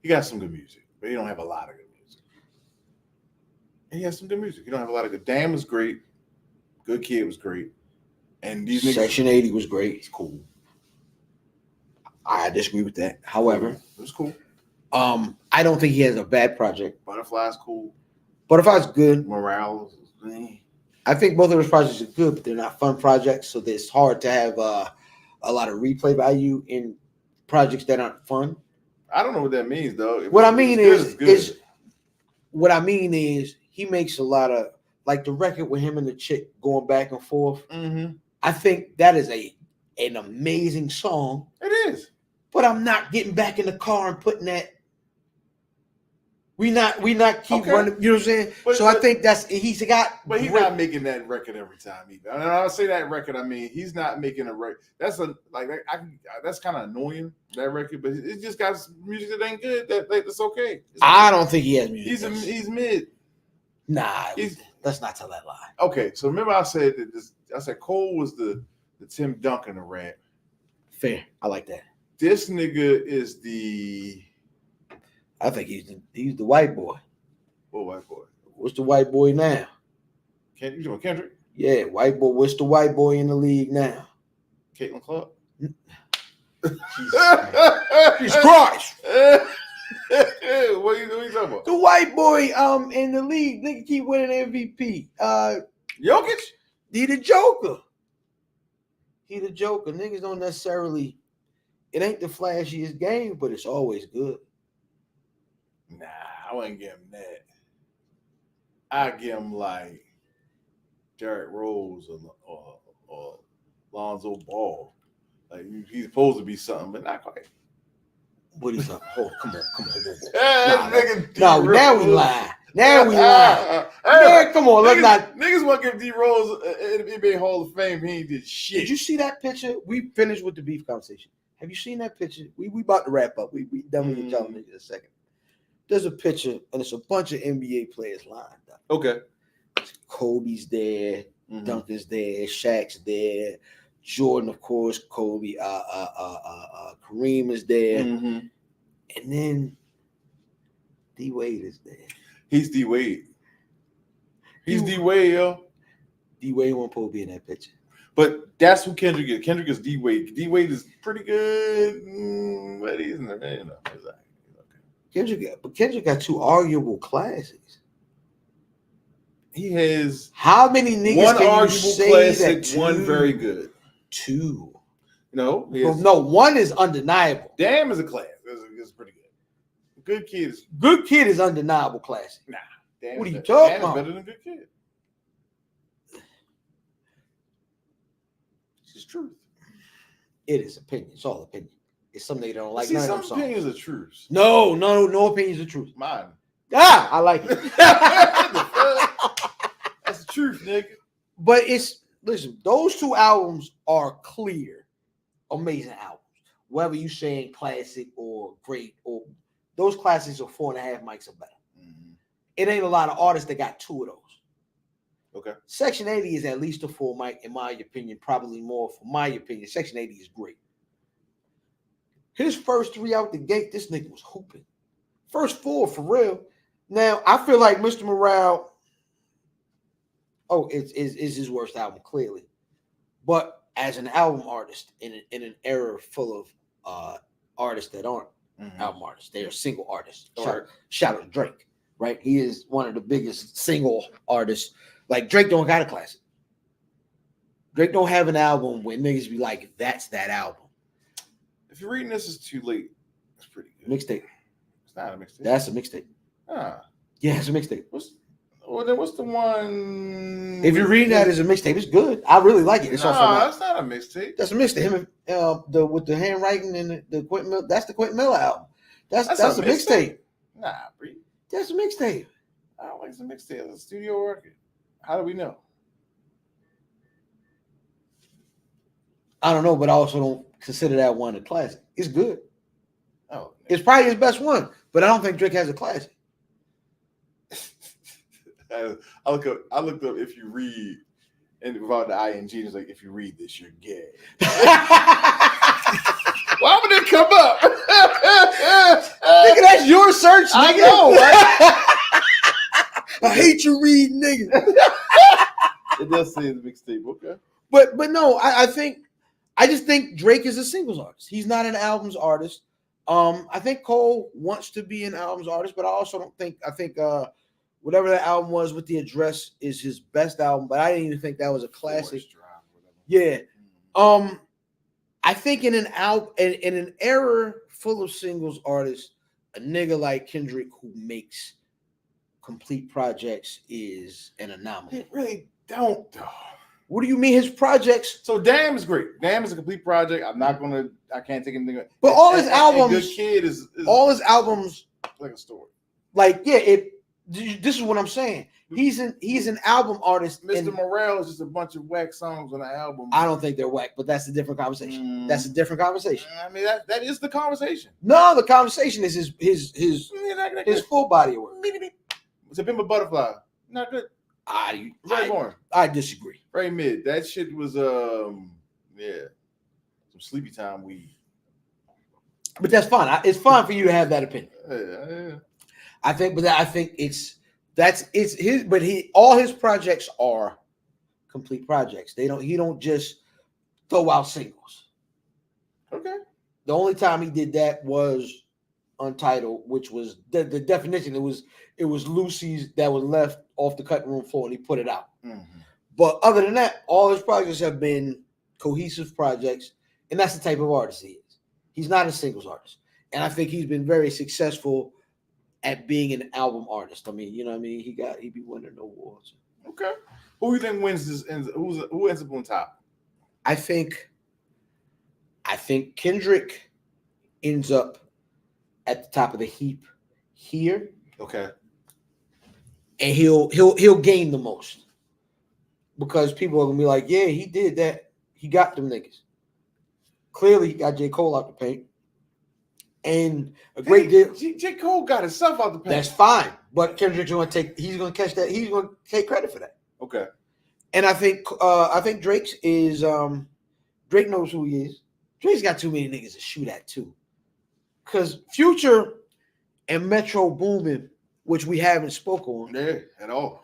got some good music, but you don't have a lot of good music. And he has some good music. You don't have a lot of good. Damn was great. Good Kid was great. And these niggas. Section 80 was great. It's cool. I disagree with that. However, it was cool. I don't think he has a bad project. Butterfly's cool. Butterfly's good. Morales. I think both of those projects are good, but they're not fun projects, so it's hard to have a lot of replay value in projects that aren't fun. I don't know what that means, though. What I mean is he makes a lot of, like the record with him and the chick going back and forth. Mm-hmm. I think that is an amazing song. It is. But I'm not getting back in the car and putting that. We not keep running. You know what I'm saying? I think he's got. But he's not making that record every time either. And I say that record, I mean he's not making a record. That's that's kind of annoying, that record. But it just got music that ain't good. That's okay. I don't think he has music. He's mid. Nah, let's not tell that lie. Okay, so remember I said that I said Cole was the Tim Duncan of rap. Fair, I like that. This nigga is the. I think he's the white boy. What white boy? What's the white boy now? You doing Kendrick? Yeah, white boy. What's the white boy in the league now? Caitlin Clark. Jesus Christ. What are you talking about? The white boy in the league, nigga keep winning MVP. Jokic? He the Joker. Niggas don't necessarily. It ain't the flashiest game, but it's always good. Nah, I wouldn't give him that. I'd give him like Derrick Rose or Lonzo Ball. Like he's supposed to be something, but not quite. What is up? Oh, come on. Nah, now we lie. Now we lie. Man, come on, let's not. Niggas want to give D Rose an NBA Hall of Fame. He ain't did shit. Did you see that picture? We finished with the beef conversation. Have you seen that picture? We about to wrap up. We done with y'all in a second. There's a picture, and it's a bunch of NBA players lined up. Okay. Kobe's there, Duncan's there, Shaq's there, Jordan, of course, Kobe, Kareem is there, and then D Wade is there. He's D Wade. He's D Wade, yo. D Wade won't probably be in that picture. But that's who Kendrick is. Kendrick is D Wade. D Wade is pretty good, but he's not. Kendrick got two arguable classics. He has how many niggas one can arguable you say classic, that one very good. Two. No, no, one is undeniable. Damn is a class. It's pretty good. Good Kid is undeniable classic. Nah, Damn what are you talking about? Better than Good Kid. It's just truth. It is opinion. It's all opinion. It's something they don't like. See, some opinions are truths. No opinions are truth. Mine. I like it. That's the truth, nigga. But listen, those two albums are clear, amazing albums. Whether you saying classic or great, or those classics are 4.5 mics or better. It ain't a lot of artists that got two of those. Okay. Section 80 is at least a full mic, in my opinion, probably more for my opinion. Section 80 is great. His first three out the gate, this nigga was hooping. First four, for real. Now, I feel like Mr. Morale, is his worst album, clearly. But as an album artist, in an era full of artists that aren't album artists, they are single artists. Shout out to Drake, right? He is one of the biggest single artists. Like, Drake don't got a classic. Drake don't have an album where niggas be like, that's that album. If you're reading this, is too late. It's pretty good. Mixtape. It's not a mixtape. That's a mixtape. Yeah, it's a mixtape. What's the one? If you're reading that as a mixtape, it's good. I really like it. That's not a mixtape. That's a mixtape. Him with the handwriting and the Quentin Miller. That's the Quentin Miller album. That's a mixtape. Nah, Bree. That's a mixtape. I don't like it's a mixtape. It's a studio record. How do we know? I don't know, but I also don't consider that one a classic. It's good. Oh, it's probably his best one, but I don't think Drake has a classic. I looked up if you read, and without the ing, it's like if you read this, you're gay. Why would it come up? Nigga, that's your search, nigga. I know, right? I hate you read, nigga. It does say it's a mixtape, okay. But no, I just think Drake is a singles artist. He's not an albums artist. I think Cole wants to be an albums artist, but I also don't think whatever that album was with The Address is his best album, but I didn't even think that was a classic. Yeah. I think in an era full of singles artists, a nigga like Kendrick who makes complete projects is an anomaly. It really don't, though. What do you mean his projects? So Damn is great. Damn is a complete project. I can't take anything. But all his albums, Good Kid is all his albums like a story. Like, yeah, this is what I'm saying. He's an album artist. Mr. Morale is just a bunch of whack songs on the album. I don't think they're whack, but that's a different conversation. That's a different conversation. I mean, that is the conversation. No, the conversation is his full body of work. It's a Pimp a Butterfly. Not good. I disagree. Very mid. That shit was some sleepy time weed. But that's fine. It's fine for you to have that opinion. Yeah. I think all his projects are complete projects. He don't just throw out singles. Okay. The only time he did that was Untitled, which was the definition. It was Lucy's that was left off the cutting room floor and he put it out. Mm-hmm. But other than that, all his projects have been cohesive projects, and that's the type of artist he is. He's not a singles artist. And I think he's been very successful at being an album artist. I mean, you know what I mean? He be winning awards. Okay. Who do you think wins this? Who ends up on top? I think Kendrick ends up at the top of the heap here. Okay. And he'll gain the most. Because people are gonna be like, yeah, he did that. He got them niggas. Clearly, he got J. Cole out the paint. And a great deal. J. Cole got himself out the paint. That's fine. But Kendrick's gonna he's gonna catch that, he's gonna take credit for that. Okay. And I think Drake's is Drake knows who he is. Drake's got too many niggas to shoot at too. Cause Future and Metro Boomin, which we haven't spoke on. Yeah, at all.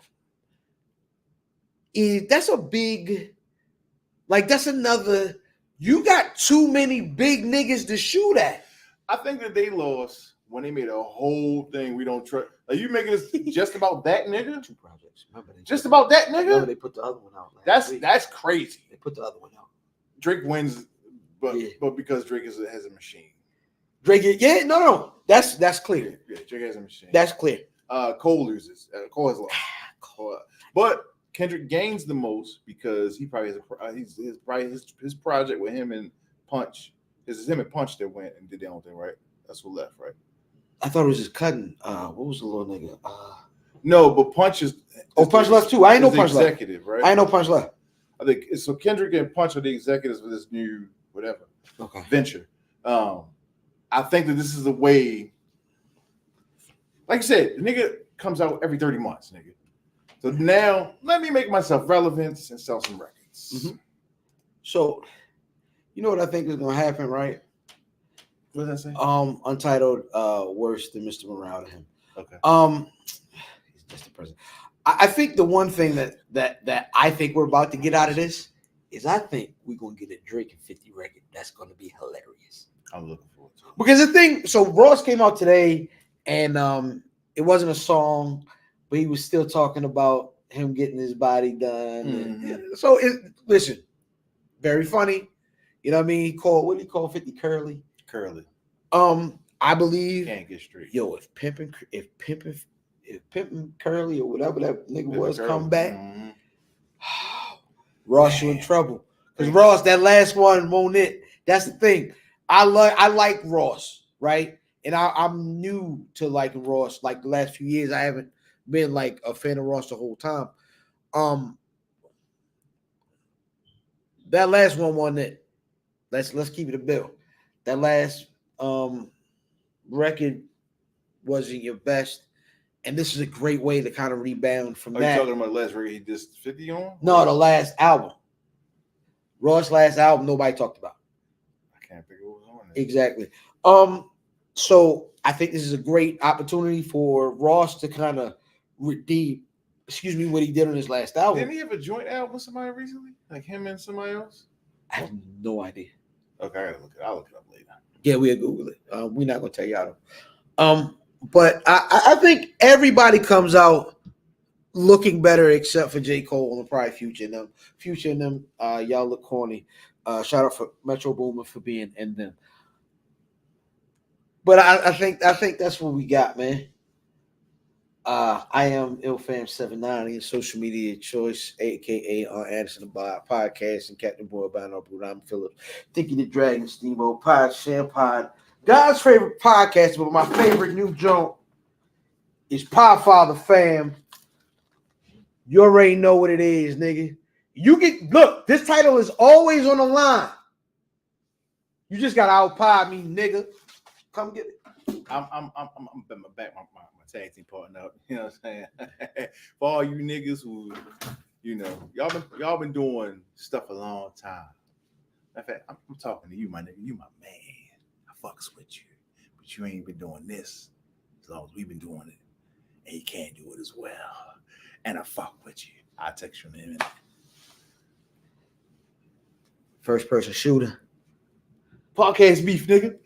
That's a big, like that's another. You got too many big niggas to shoot at. I think that they lost when they made a whole thing. We don't trust. Are you making this just about that nigga? 2 projects. Remember just about that nigga? Remember they put the other one out. That's crazy. They put the other one out. Drake wins, but because Drake has a machine. Drake, no. That's clear. Yeah, Drake has a machine. That's clear. Cole loses. Cole has lost. But Kendrick gains the most because he probably has his project with him and Punch. It's him and Punch that went and did their own thing, right? That's who left, right? I thought it was just cutting. What was the little nigga? No, but Punch is. Punch left too. I ain't know Punch executive, left. Right? I ain't know Punch left. I think so. Kendrick and Punch are the executives for this new whatever venture. I think that this is the way. Like I said, the nigga comes out every 30 months, nigga. So now let me make myself relevant and sell some records. Mm-hmm. So, you know what I think is gonna happen, right? What does that say? Untitled, worse than Mr. Morale to him. Okay. He's just a person. I think the one thing that I think we're about to get out of this is I think we're gonna get a Drake and 50 record. That's gonna be hilarious. I'm looking forward to it. Because the thing, so Ross came out today, and it wasn't a song, but he was still talking about him getting his body done. Mm-hmm. And, so listen, very funny. You know what I mean? What did he call 50 Curly? Curly. I believe Can't get straight. Yo, if pimping Curly or whatever that nigga was come back, Ross, you in trouble. Because Ross, that last one won't it. That's the thing. I like Ross, right? And I'm new to liking Ross. Like the last few years, I haven't been like a fan of Ross the whole time. That last one wasn't it. Let's keep it a bill. That last record wasn't your best, and this is a great way to kind of rebound from that. Are you talking about the last record he just 50 on? No, the last album. Ross' last album, nobody talked about. I can't think of what was on there. Exactly. So I think this is a great opportunity for Ross to kind of redeem, what he did on his last album. Didn't he have a joint album with somebody recently? Like him and somebody else? I have no idea. Okay, I'll look it up later. Yeah, we'll Google it. We're not gonna tell y'all. But I think everybody comes out looking better except for J. Cole and probably Future and them. Future and them, y'all look corny. Shout out for Metro Boomin for being in them. But I think that's what we got, man. I am IlFam790, social media choice, aka Anderson the podcast, and Captain Boy Bino Bruno Phillips, Thinking the Dragon, Steamboat Pod, Shampod. God's favorite podcast, but my favorite new joint is Podfather Fam. You already know what it is, nigga. Look, this title is always on the line. You just gotta outpod me, nigga. Come get it. I'm back my tag team partner up. You know what I'm saying? For all you niggas who, you know, y'all been doing stuff a long time. In fact, I'm talking to you, my nigga. You my man. I fucks with you, but you ain't been doing this as long as we've been doing it, and you can't do it as well. And I fuck with you. I'll text you in a minute. First person shooter. Podcast beef, nigga.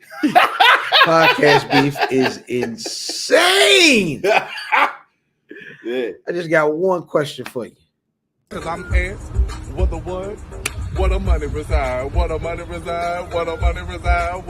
Podcast beef is insane. Yeah. I just got one question for you. Cause I'm asked, what the what? What a money reside? What a money reside? What a money reside?